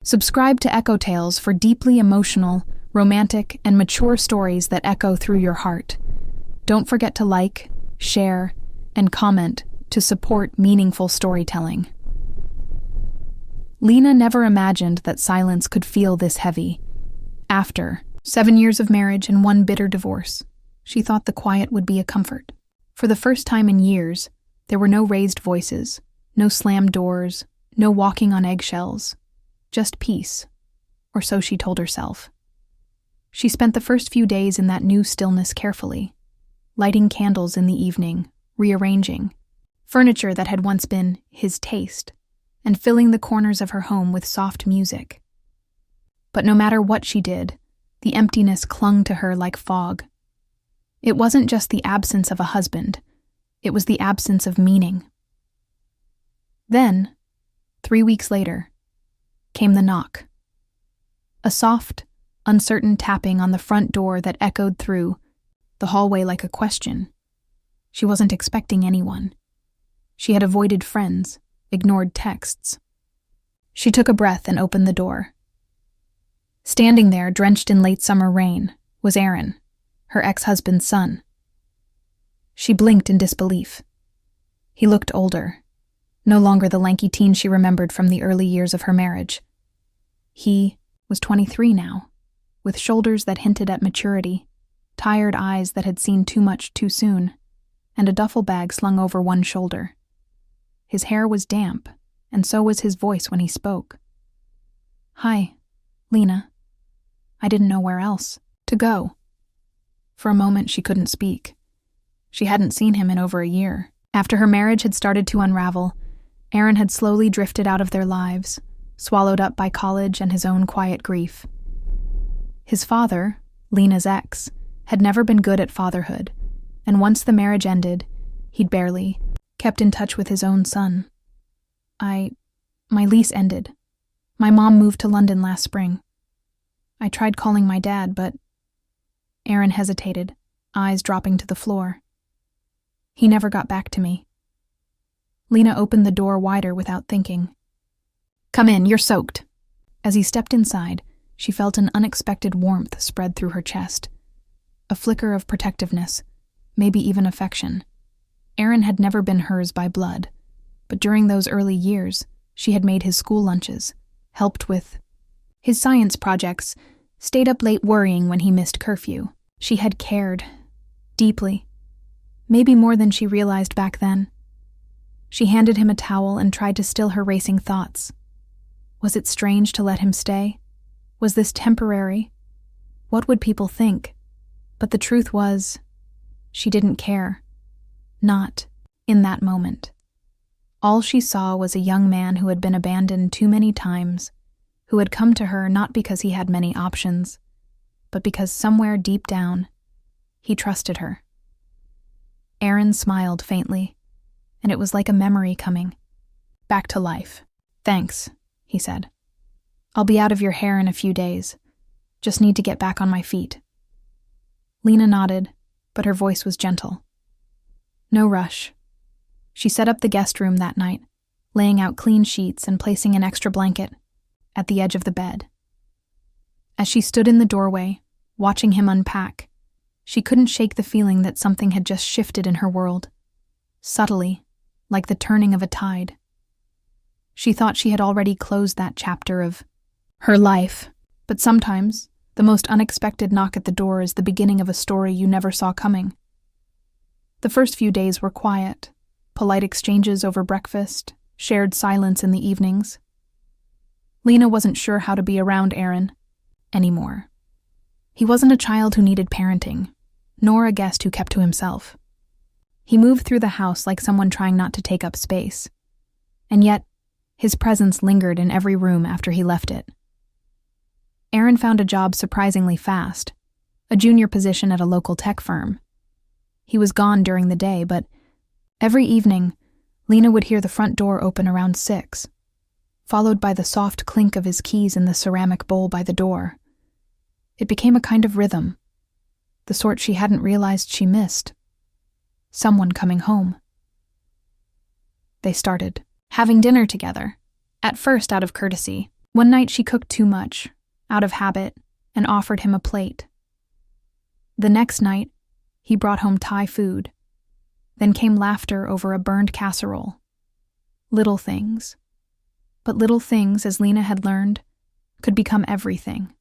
Subscribe to Echo Tales for deeply emotional, romantic, and mature stories that echo through your heart. Don't forget to like, share, and comment to support meaningful storytelling. Lena never imagined that silence could feel this heavy. After 7 years of marriage and 1 bitter divorce, she thought the quiet would be a comfort. For the first time in years, there were no raised voices, no slammed doors, no walking on eggshells. Just peace, or so she told herself. She spent the first few days in that new stillness carefully, lighting candles in the evening, rearranging furniture that had once been his taste, and filling the corners of her home with soft music. But no matter what she did, the emptiness clung to her like fog. It wasn't just the absence of a husband, it was the absence of meaning. Then, 3 weeks later, came the knock. A soft, uncertain tapping on the front door that echoed through the hallway like a question. She wasn't expecting anyone. She had avoided friends, ignored texts. She took a breath and opened the door. Standing there, drenched in late summer rain, was Aaron, her ex-husband's son. She blinked in disbelief. He looked older, no longer the lanky teen she remembered from the early years of her marriage. He was 23 now, with shoulders that hinted at maturity, tired eyes that had seen too much too soon, and a duffel bag slung over one shoulder. His hair was damp, and so was his voice when he spoke. "Hi, Lena. I didn't know where else to go." For a moment she couldn't speak. She hadn't seen him in over a year. After her marriage had started to unravel, Aaron had slowly drifted out of their lives, swallowed up by college and his own quiet grief. His father, Lena's ex, had never been good at fatherhood, and once the marriage ended, he'd barely kept in touch with his own son. My lease ended. My mom moved to London last spring. I tried calling my dad, but... Aaron hesitated, eyes dropping to the floor. He never got back to me. Lena opened the door wider without thinking. "Come in, you're soaked." As he stepped inside, she felt an unexpected warmth spread through her chest. A flicker of protectiveness, maybe even affection. Aaron had never been hers by blood, but during those early years, she had made his school lunches, helped with his science projects, stayed up late worrying when he missed curfew. She had cared, deeply, maybe more than she realized back then. She handed him a towel and tried to still her racing thoughts. Was it strange to let him stay? Was this temporary? What would people think? But the truth was, she didn't care. Not in that moment. All she saw was a young man who had been abandoned too many times, who had come to her not because he had many options, but because somewhere deep down, he trusted her. Aaron smiled faintly, and it was like a memory coming back to life. "Thanks," he said. "I'll be out of your hair in a few days. Just need to get back on my feet." Lena nodded, but her voice was gentle. No rush. She set up the guest room that night, laying out clean sheets and placing an extra blanket at the edge of the bed. As she stood in the doorway, watching him unpack, she couldn't shake the feeling that something had just shifted in her world, subtly, like the turning of a tide. She thought she had already closed that chapter of her life, but sometimes the most unexpected knock at the door is the beginning of a story you never saw coming. The first few days were quiet, polite exchanges over breakfast, shared silence in the evenings. Lena wasn't sure how to be around Aaron anymore. He wasn't a child who needed parenting, nor a guest who kept to himself. He moved through the house like someone trying not to take up space, and yet his presence lingered in every room after he left it. Aaron found a job surprisingly fast, a junior position at a local tech firm. He was gone during the day, but every evening, Lena would hear the front door open around 6, followed by the soft clink of his keys in the ceramic bowl by the door. It became a kind of rhythm, the sort she hadn't realized she missed. Someone coming home. They started having dinner together, at first out of courtesy, One night she cooked too much, out of habit, and offered him a plate. The next night, he brought home Thai food. Then came laughter over a burned casserole. Little things. But little things, as Lena had learned, could become everything.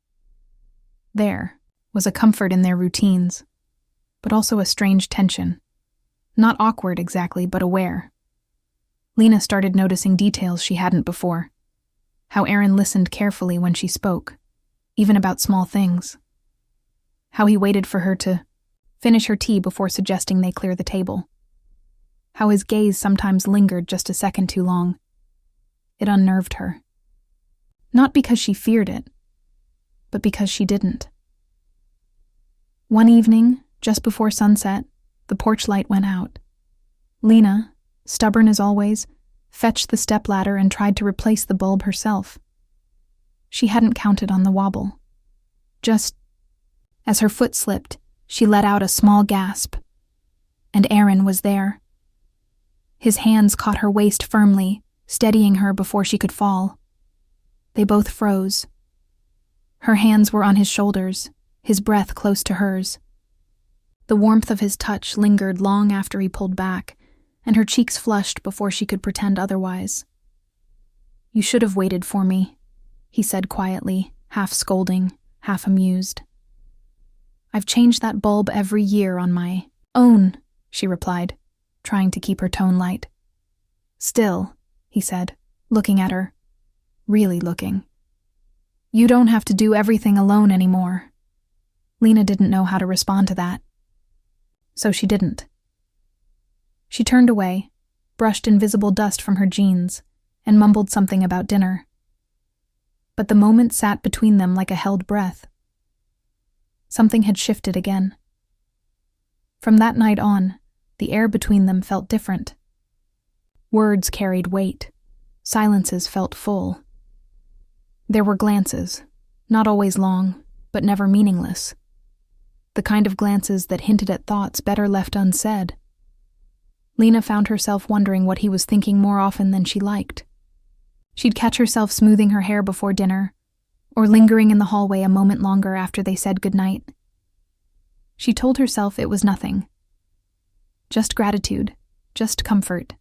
There was a comfort in their routines, but also a strange tension. Not awkward exactly, but aware. Lena started noticing details she hadn't before. How Aaron listened carefully when she spoke, even about small things. How he waited for her to finish her tea before suggesting they clear the table. How his gaze sometimes lingered just a second too long. It unnerved her. Not because she feared it, but because she didn't. One evening, just before sunset, the porch light went out. Lena, stubborn as always, fetched the stepladder and tried to replace the bulb herself. She hadn't counted on the wobble. Just as her foot slipped, she let out a small gasp. And Aaron was there. His hands caught her waist firmly, steadying her before she could fall. They both froze. Her hands were on his shoulders, his breath close to hers. The warmth of his touch lingered long after he pulled back, and her cheeks flushed before she could pretend otherwise. "You should have waited for me," he said quietly, half scolding, half amused. "I've changed that bulb every year on my own," she replied, trying to keep her tone light. "Still," he said, looking at her, really looking. "You don't have to do everything alone anymore." Lena didn't know how to respond to that. So she didn't. She turned away, brushed invisible dust from her jeans, and mumbled something about dinner. But the moment sat between them like a held breath. Something had shifted again. From that night on, the air between them felt different. Words carried weight. Silences felt full. There were glances, not always long, but never meaningless. The kind of glances that hinted at thoughts better left unsaid. Lena found herself wondering what he was thinking more often than she liked. She'd catch herself smoothing her hair before dinner, or lingering in the hallway a moment longer after they said goodnight. She told herself it was nothing. Just gratitude, just comfort,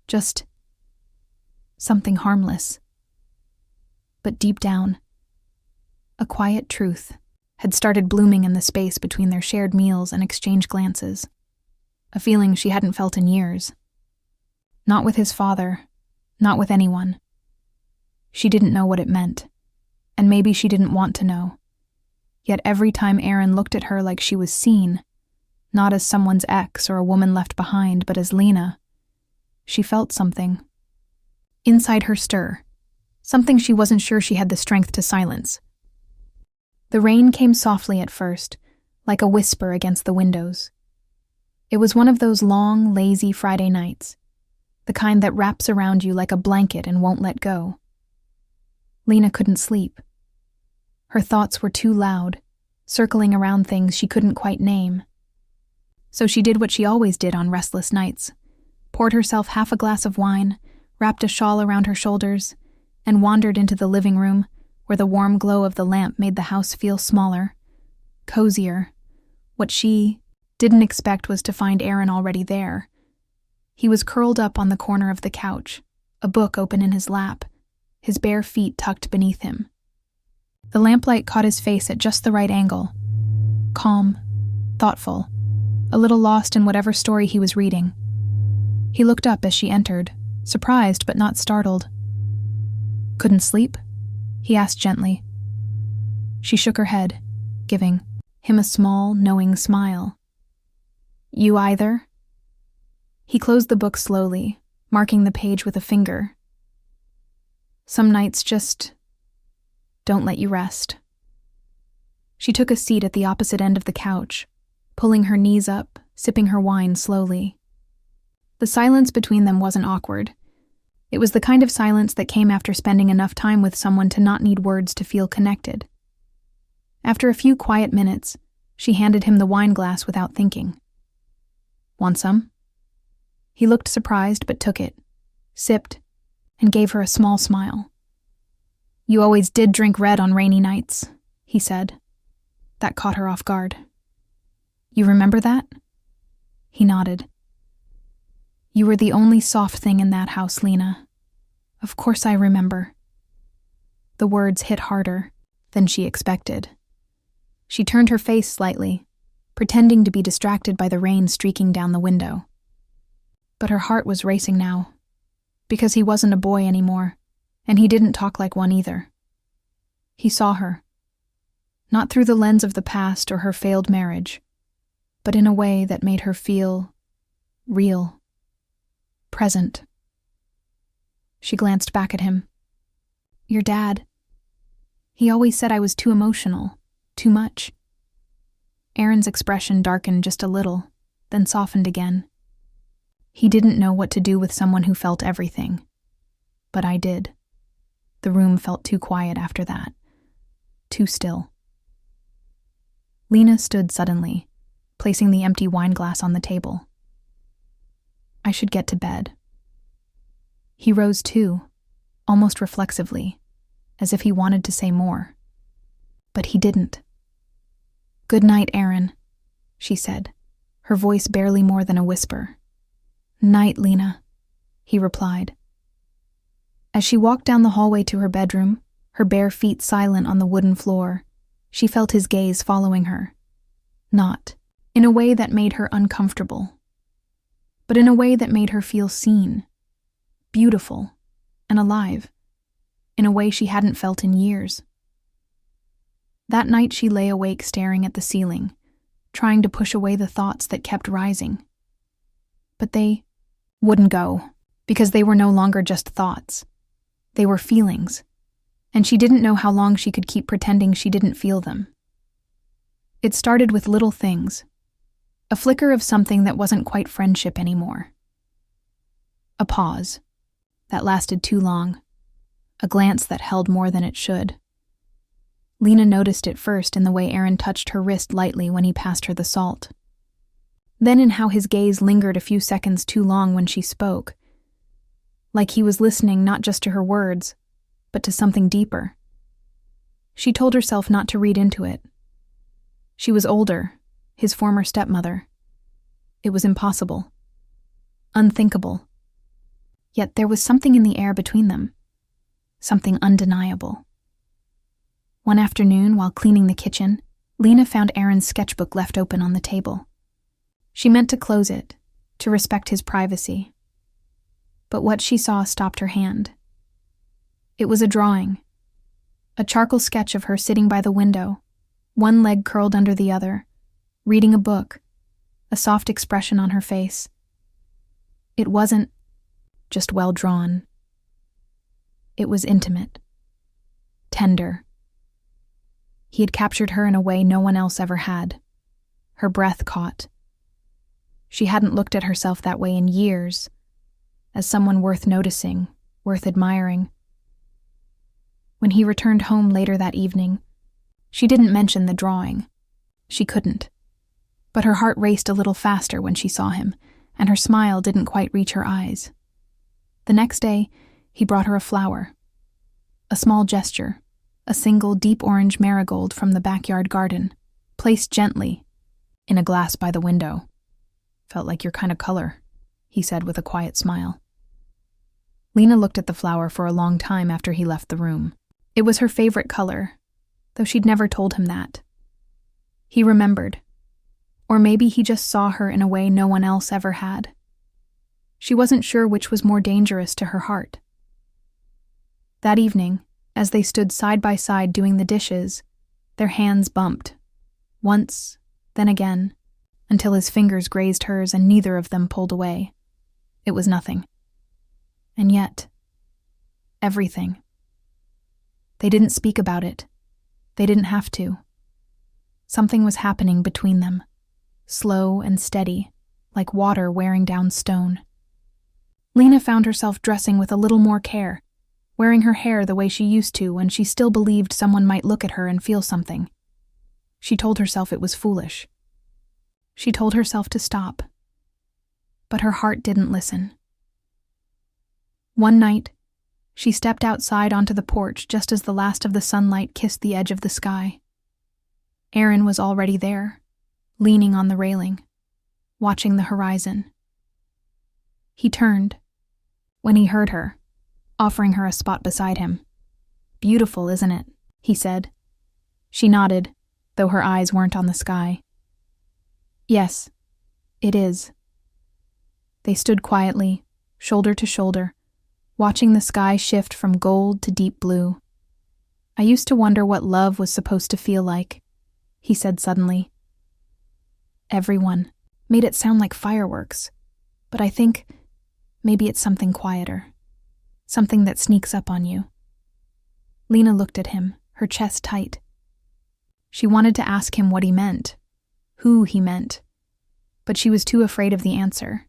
just something harmless. But deep down, a quiet truth had started blooming in the space between their shared meals and exchanged glances. A feeling she hadn't felt in years. Not with his father, not with anyone. She didn't know what it meant, and maybe she didn't want to know. Yet every time Aaron looked at her like she was seen, not as someone's ex or a woman left behind, but as Lena, she felt something. Inside her stir, something she wasn't sure she had the strength to silence. The rain came softly at first, like a whisper against the windows. It was one of those long, lazy Friday nights, the kind that wraps around you like a blanket and won't let go. Lena couldn't sleep. Her thoughts were too loud, circling around things she couldn't quite name. So she did what she always did on restless nights, poured herself half a glass of wine, wrapped a shawl around her shoulders, and wandered into the living room, where the warm glow of the lamp made the house feel smaller, cozier. What she didn't expect was to find Aaron already there. He was curled up on the corner of the couch, a book open in his lap, his bare feet tucked beneath him. The lamplight caught his face at just the right angle. Calm, thoughtful, a little lost in whatever story he was reading. He looked up as she entered, surprised but not startled. "Couldn't sleep?" he asked gently. She shook her head, giving him a small, knowing smile. "You either?" He closed the book slowly, marking the page with a finger. "Some nights just don't let you rest." She took a seat at the opposite end of the couch, pulling her knees up, sipping her wine slowly. The silence between them wasn't awkward. It was the kind of silence that came after spending enough time with someone to not need words to feel connected. After a few quiet minutes, she handed him the wine glass without thinking. "Want some?" He looked surprised but took it, sipped, and gave her a small smile. "You always did drink red on rainy nights," he said. That caught her off guard. "You remember that?" He nodded. "You were the only soft thing in that house, Lena. Of course I remember." The words hit harder than she expected. She turned her face slightly, pretending to be distracted by the rain streaking down the window. But her heart was racing now, because he wasn't a boy anymore, and he didn't talk like one either. He saw her, not through the lens of the past or her failed marriage, but in a way that made her feel real, present. She glanced back at him. "Your dad. He always said I was too emotional, too much." Aaron's expression darkened just a little, then softened again. "He didn't know what to do with someone who felt everything. But I did." The room felt too quiet after that, too still. Lena stood suddenly, placing the empty wine glass on the table. "I should get to bed." He rose too, almost reflexively, as if he wanted to say more. But he didn't. "Good night, Aaron," she said, her voice barely more than a whisper. "Night, Lena," he replied. As she walked down the hallway to her bedroom, her bare feet silent on the wooden floor, she felt his gaze following her. Not in a way that made her uncomfortable, but in a way that made her feel seen, beautiful, and alive, in a way she hadn't felt in years. That night she lay awake staring at the ceiling, trying to push away the thoughts that kept rising. But they wouldn't go, because they were no longer just thoughts. They were feelings, and she didn't know how long she could keep pretending she didn't feel them. It started with little things, a flicker of something that wasn't quite friendship anymore. A pause that lasted too long, a glance that held more than it should. Lena noticed it first in the way Aaron touched her wrist lightly when he passed her the salt. Then in how his gaze lingered a few seconds too long when she spoke, like he was listening not just to her words, but to something deeper. She told herself not to read into it. She was older, his former stepmother. It was impossible. Unthinkable. Yet there was something in the air between them. Something undeniable. One afternoon, while cleaning the kitchen, Lena found Aaron's sketchbook left open on the table. She meant to close it, to respect his privacy. But what she saw stopped her hand. It was a drawing. A charcoal sketch of her sitting by the window, one leg curled under the other, reading a book, a soft expression on her face. It wasn't just well drawn. It was intimate, tender. He had captured her in a way no one else ever had. Her breath caught. She hadn't looked at herself that way in years, as someone worth noticing, worth admiring. When he returned home later that evening, she didn't mention the drawing. She couldn't. But her heart raced a little faster when she saw him, and her smile didn't quite reach her eyes. The next day, he brought her a flower. A small gesture, a single deep orange marigold from the backyard garden, placed gently in a glass by the window. "Felt like your kind of color," he said with a quiet smile. Lena looked at the flower for a long time after he left the room. It was her favorite color, though she'd never told him that. He remembered. Or maybe he just saw her in a way no one else ever had. She wasn't sure which was more dangerous to her heart. That evening, as they stood side by side doing the dishes, their hands bumped. Once, then again, until his fingers grazed hers and neither of them pulled away. It was nothing. And yet, everything. They didn't speak about it. They didn't have to. Something was happening between them, slow and steady, like water wearing down stone. Lena found herself dressing with a little more care, wearing her hair the way she used to when she still believed someone might look at her and feel something. She told herself it was foolish. She told herself to stop. But her heart didn't listen. One night, She stepped outside onto the porch just as the last of the sunlight kissed the edge of the sky. Aaron was already there, leaning on the railing, watching the horizon. He turned when he heard her, offering her a spot beside him. "Beautiful, isn't it?" he said. She nodded, though her eyes weren't on the sky. "Yes, it is." They stood quietly, shoulder to shoulder, watching the sky shift from gold to deep blue. "I used to wonder what love was supposed to feel like," he said suddenly. "Everyone made it sound like fireworks, but I think maybe it's something quieter, something that sneaks up on you." Lena looked at him, her chest tight. She wanted to ask him what he meant, who he meant, but she was too afraid of the answer.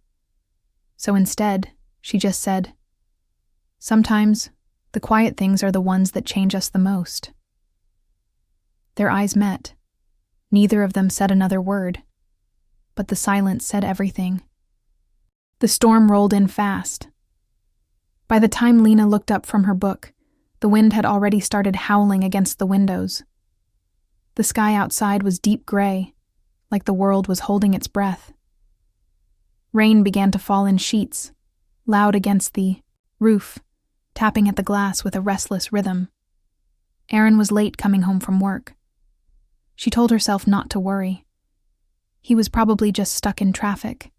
So instead, she just said, "Sometimes, the quiet things are the ones that change us the most." Their eyes met. Neither of them said another word, but the silence said everything. The storm rolled in fast. By the time Lena looked up from her book, the wind had already started howling against the windows. The sky outside was deep gray, like the world was holding its breath. Rain began to fall in sheets, loud against the roof, tapping at the glass with a restless rhythm. Aaron was late coming home from work. She told herself not to worry. He was probably just stuck in traffic,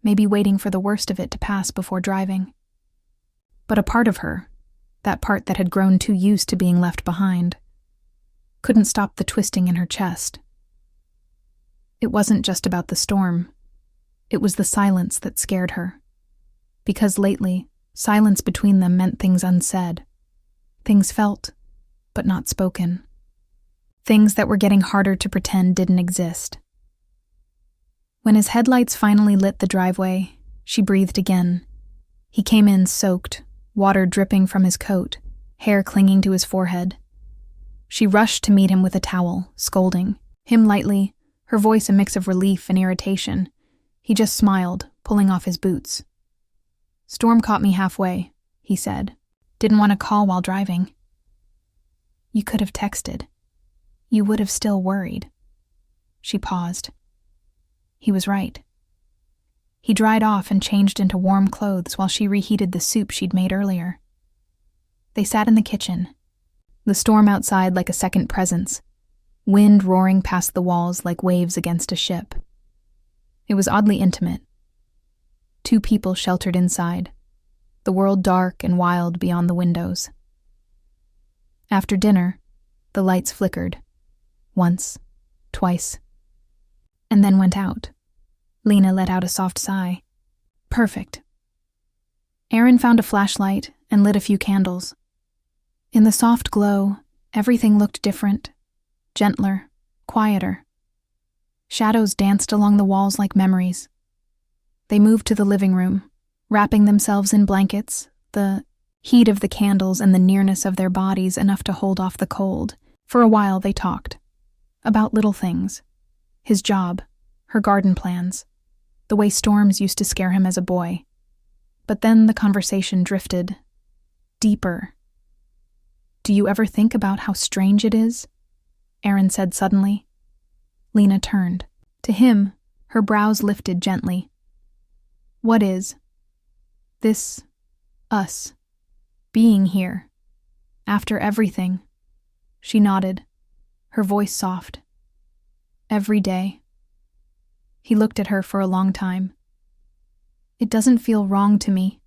maybe waiting for the worst of it to pass before driving. But a part of her, that part that had grown too used to being left behind, couldn't stop the twisting in her chest. It wasn't just about the storm. It was the silence that scared her. Because lately, silence between them meant things unsaid. Things felt, but not spoken. Things that were getting harder to pretend didn't exist. When his headlights finally lit the driveway, she breathed again. He came in soaked, water dripping from his coat, hair clinging to his forehead. She rushed to meet him with a towel, scolding him lightly, her voice a mix of relief and irritation. He just smiled, pulling off his boots. "Storm caught me halfway," he said. "Didn't want to call while driving." "You could have texted. You would have still worried." She paused. He was right. He dried off and changed into warm clothes while she reheated the soup she'd made earlier. They sat in the kitchen, the storm outside like a second presence, wind roaring past the walls like waves against a ship. It was oddly intimate. Two people sheltered inside, the world dark and wild beyond the windows. After dinner, the lights flickered, once, twice, and then went out. Lena let out a soft sigh. Perfect. Aaron found a flashlight and lit a few candles. In the soft glow, everything looked different, gentler, quieter. Shadows danced along the walls like memories. They moved to the living room, wrapping themselves in blankets, the heat of the candles and the nearness of their bodies enough to hold off the cold. For a while they talked. About little things. His job, her garden plans, the way storms used to scare him as a boy. But then the conversation drifted deeper. "Do you ever think about how strange it is?" Aaron said suddenly. Lena turned. To him, her brows lifted gently. "What is? This, us, being here, after everything?" She nodded, her voice soft. "Every day." He looked at her for a long time. "It doesn't feel wrong to me."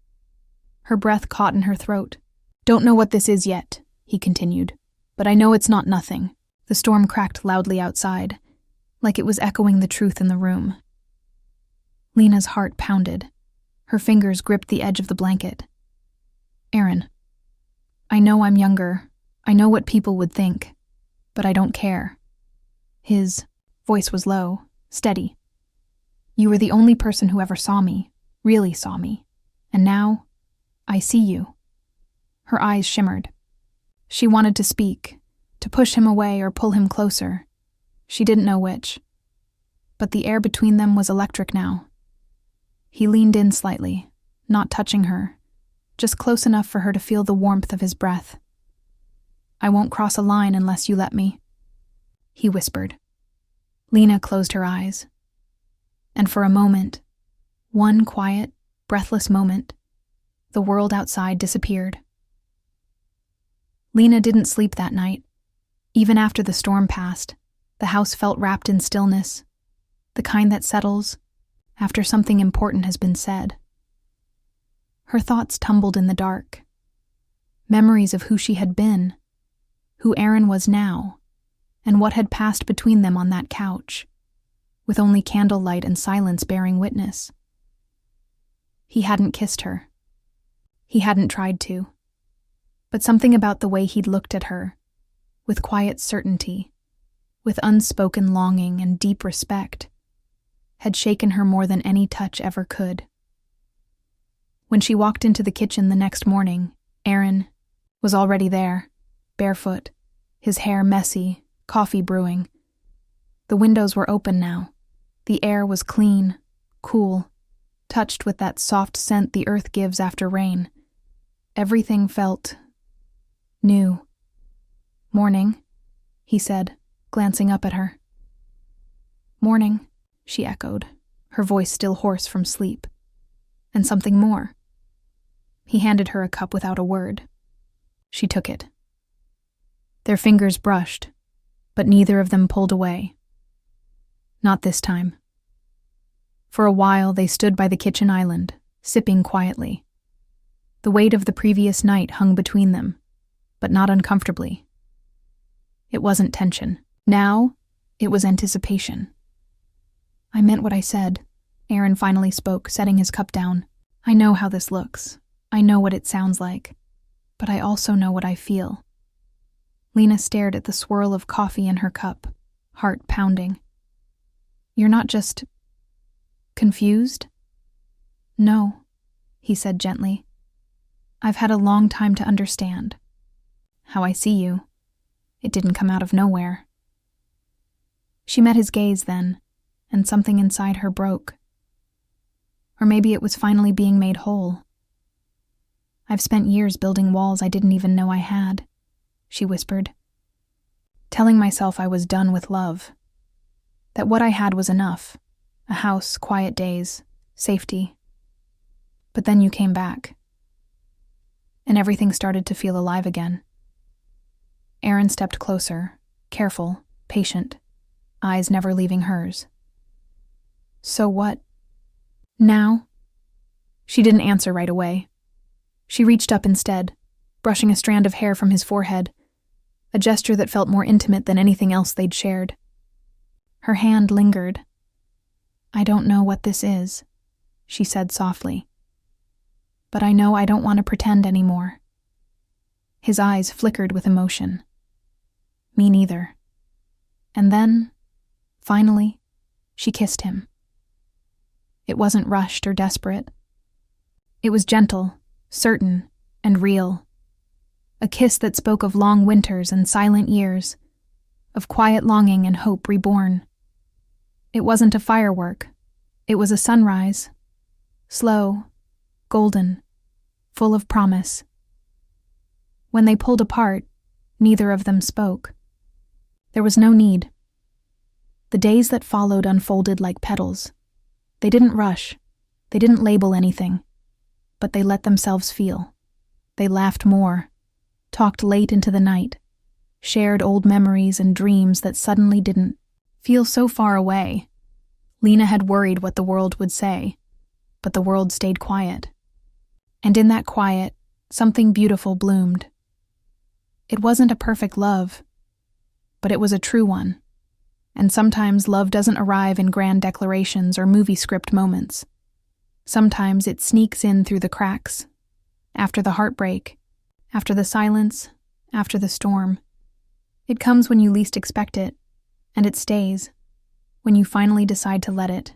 Her breath caught in her throat. "Don't know what this is yet," he continued, "but I know it's not nothing." The storm cracked loudly outside, like it was echoing the truth in the room. Lena's heart pounded. Her fingers gripped the edge of the blanket. "Aaron, I know I'm younger. I know what people would think, but I don't care." His voice was low, steady. "You were the only person who ever saw me, really saw me. And now, I see you." Her eyes shimmered. She wanted to speak, to push him away or pull him closer. She didn't know which. But the air between them was electric now. He leaned in slightly, not touching her, just close enough for her to feel the warmth of his breath. "I won't cross a line unless you let me," he whispered. Lena closed her eyes. And for a moment, one quiet, breathless moment, the world outside disappeared. Lena didn't sleep that night. Even after the storm passed, the house felt wrapped in stillness, the kind that settles after something important has been said. Her thoughts tumbled in the dark. Memories of who she had been, who Aaron was now, and what had passed between them on that couch, with only candlelight and silence bearing witness. He hadn't kissed her. He hadn't tried to. But something about the way he'd looked at her, with quiet certainty, with unspoken longing and deep respect, had shaken her more than any touch ever could. When she walked into the kitchen the next morning, Aaron was already there, barefoot, his hair messy, coffee brewing. The windows were open now. The air was clean, cool, touched with that soft scent the earth gives after rain. Everything felt new. "Morning," he said, glancing up at her. "Morning," she echoed, her voice still hoarse from sleep. "And something more." He handed her a cup without a word. She took it. Their fingers brushed, but neither of them pulled away. Not this time. For a while they stood by the kitchen island, sipping quietly. The weight of the previous night hung between them, but not uncomfortably. It wasn't tension. Now, it was anticipation. "I meant what I said," Aaron finally spoke, setting his cup down. "I know how this looks. I know what it sounds like. But I also know what I feel." Lena stared at the swirl of coffee in her cup, heart pounding. "You're not just confused?" "No," he said gently. "I've had a long time to understand. How I see you. It didn't come out of nowhere." She met his gaze then, and something inside her broke. Or maybe it was finally being made whole. "I've spent years building walls I didn't even know I had," she whispered, telling myself I was done with love, that what I had was enough, a house, quiet days, safety. But then you came back, and everything started to feel alive again. Aaron stepped closer, careful, patient, eyes never leaving hers. "So what? Now?" She didn't answer right away. She reached up instead, brushing a strand of hair from his forehead, a gesture that felt more intimate than anything else they'd shared. Her hand lingered. "I don't know what this is," she said softly. "But I know I don't want to pretend anymore." His eyes flickered with emotion. Me neither. And then, finally, she kissed him. It wasn't rushed or desperate. It was gentle, certain, and real. A kiss that spoke of long winters and silent years, of quiet longing and hope reborn. It wasn't a firework. It was a sunrise. Slow, golden, full of promise. When they pulled apart, neither of them spoke. There was no need. The days that followed unfolded like petals. They didn't rush. They didn't label anything. But they let themselves feel. They laughed more, talked late into the night, shared old memories and dreams that suddenly didn't feel so far away. Lena had worried what the world would say, but the world stayed quiet. And in that quiet, something beautiful bloomed. It wasn't a perfect love, but it was a true one. And sometimes love doesn't arrive in grand declarations or movie script moments. Sometimes it sneaks in through the cracks, after the heartbreak, after the silence, after the storm. It comes when you least expect it, and it stays, when you finally decide to let it.